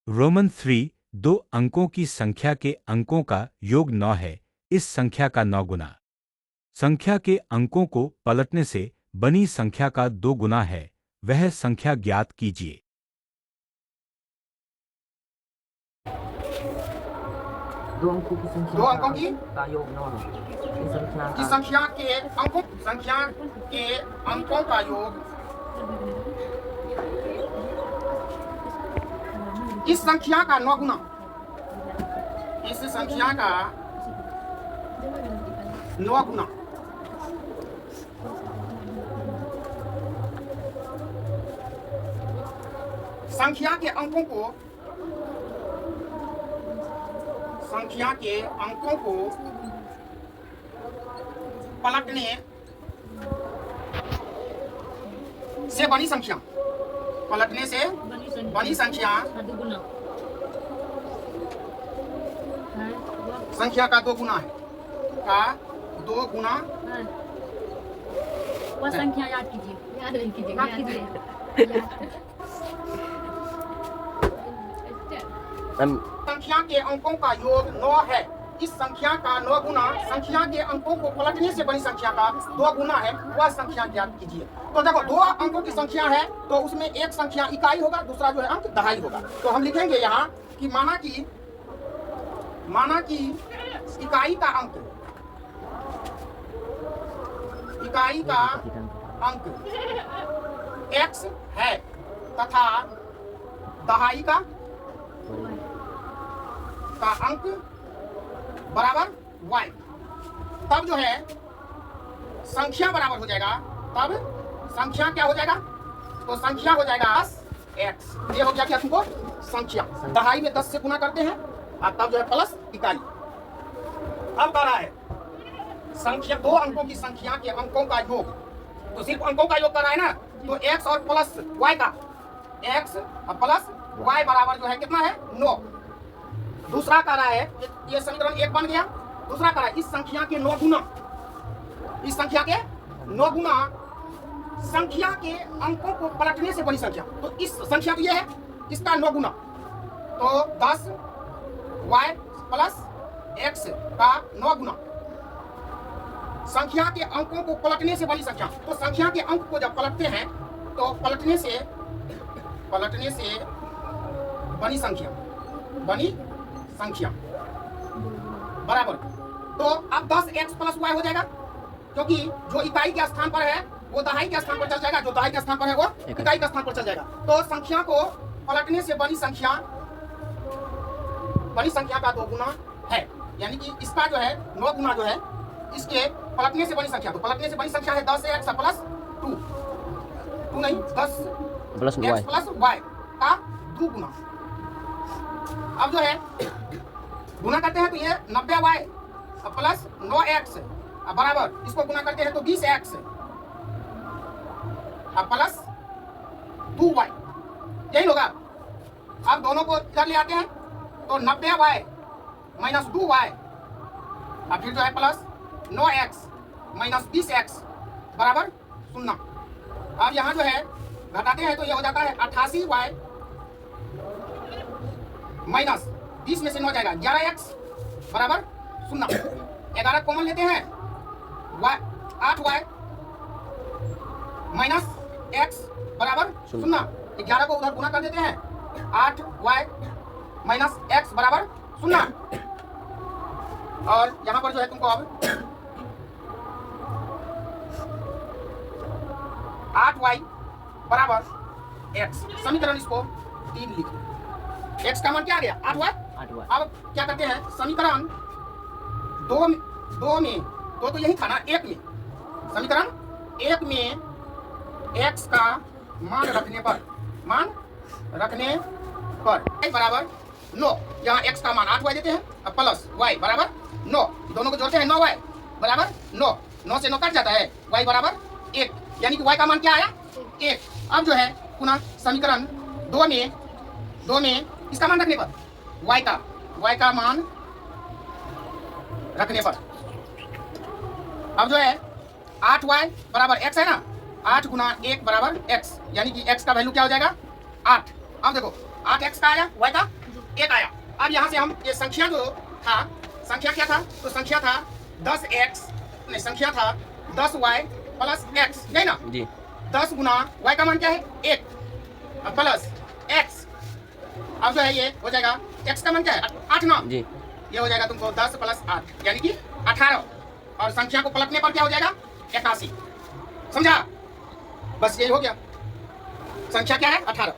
Roman 3 दो अंकों की संख्या के अंकों का योग 9 है। इस संख्या का 9 गुना संख्या के अंकों को पलटने से बनी संख्या का 2 गुना है। वह संख्या ज्ञात कीजिए। दो अंकों की संख्या दो अंकों की का योग 9 है। इस संख्या के अंकों का योग इस संख्या का 9 गुना इस संख्या का 9 गुना संख्या के अंकों को पलटने से बनी संख्या संख्या का 2 गुना है वह संख्या याद कीजिए। संख्या के अंकों का योग 9 है। इस संख्या का 9 गुना संख्या के अंकों को पलटने से बनी संख्या का 2 गुना है। वह संख्या ज्ञात कीजिए। तो देखो 2 अंकों की संख्या है तो उसमें एक संख्या इकाई होगा, दूसरा जो है अंक दहाई होगा। तो हम लिखेंगे यहाँ कि माना कि इकाई का अंक x है तथा दहाई का अंक बराबर y। तब जो है संख्या बराबर हो जाएगा। तब संख्या क्या हो जाएगा? तो संख्या हो जाएगा x। ये हो गया क्या तुमको? संख्या। दहाई में 10 से गुना करते हैं और तब जो है प्लस इकाई। अब कह रहा है संख्या 2 अंकों की संख्या के अंकों का योग। तो सिर्फ अंकों का योग कर रहा है ना, तो x और प्लस y का x और प्लस y बराबर जो है कितना है? 9। दूसरा कह रहा है ये समीकरण 1 बन गया। दूसरा कह रहा है इस संख्या के 9 गुना संख्या के अंकों को पलटने से बनी संख्या। तो इस संख्या तो ये है, इसका 9 गुना तो 10 y प्लस x का 9 गुना संख्या के अंकों को पलटने से बनी संख्या। तो संख्या के अंक को जब पलटते हैं तो पलटने से बनी संख्या बराबर। तो अब 10x प्लस y हो जाएगा, क्योंकि जो इकाई के स्थान पर है वो दहाई के स्थान पर चल जाएगा, जो दहाई के स्थान पर है वो इकाई के स्थान पर चल जाएगा। तो संख्या को पलटने से बनी संख्या का 2 गुना है। यानी कि इसका जो है 9 गुना जो है इसके पलटने से बनी संख्या। तो पलटने से बनी संख्या है 10x प्लस 2 नहीं 10 प्लस y का 2 गुना। अब जो है गुना करते हैं तो ये 90y प्लस 9x बराबर, इसको गुना करते हैं तो 20x प्लस 2y। यही होगा। अब दोनों को इधर ले आते हैं तो 90y माइनस 2y और फिर जो है प्लस 9x माइनस 20x बराबर 0। अब यहाँ जो है घटाते हैं तो ये हो जाता है 88y माइनस 20 में से 9 जाएगा 11x बराबर 0। 11 कॉमन लेते हैं 8y माइनस x बराबर 0। 11 को उधर गुना कर देते हैं 8y माइनस x बराबर 0। और यहाँ पर जो है तुमको अब 8y बराबर x। समीकरण इसको 3 लिख दो। x का मान क्या आ गया? 8y। अब क्या करते हैं समीकरण 2 में तो यही था ना, 1 में समीकरण 1 में x का मान रखने पर y बराबर 9। यहाँ x का मान 8y देते हैं अब प्लस y बराबर 9। दोनों को जोड़ते हैं 9y बराबर 9। 9 से 9 कट जाता है y बराबर 1। यानी कि y का मान क्या आया? 1। अब जो है पुनः समीकरण 2 में इसका मान रखने पर y का मान रखने पर अब जो है 8y बराबर x है ना, 8 गुना 1 बराबर x। यानी कि x का वैल्यू क्या हो जाएगा? 8। अब देखो 8x का आया, y का 1 आया। अब यहाँ से हम ये संख्या जो था, संख्या क्या था? तो संख्या था 10x, नहीं संख्या था 10y प्लस x, यही ना जी 10 गुना y का मान क्या है 1 प्लस x। अब जो है ये हो जाएगा x का मान क्या है 8 ना, जी ये हो जाएगा तुमको 10 प्लस 8 यानी कि 18, और संख्या को पलटने पर क्या हो जाएगा 81। समझा? बस यही हो गया, संख्या क्या है 18।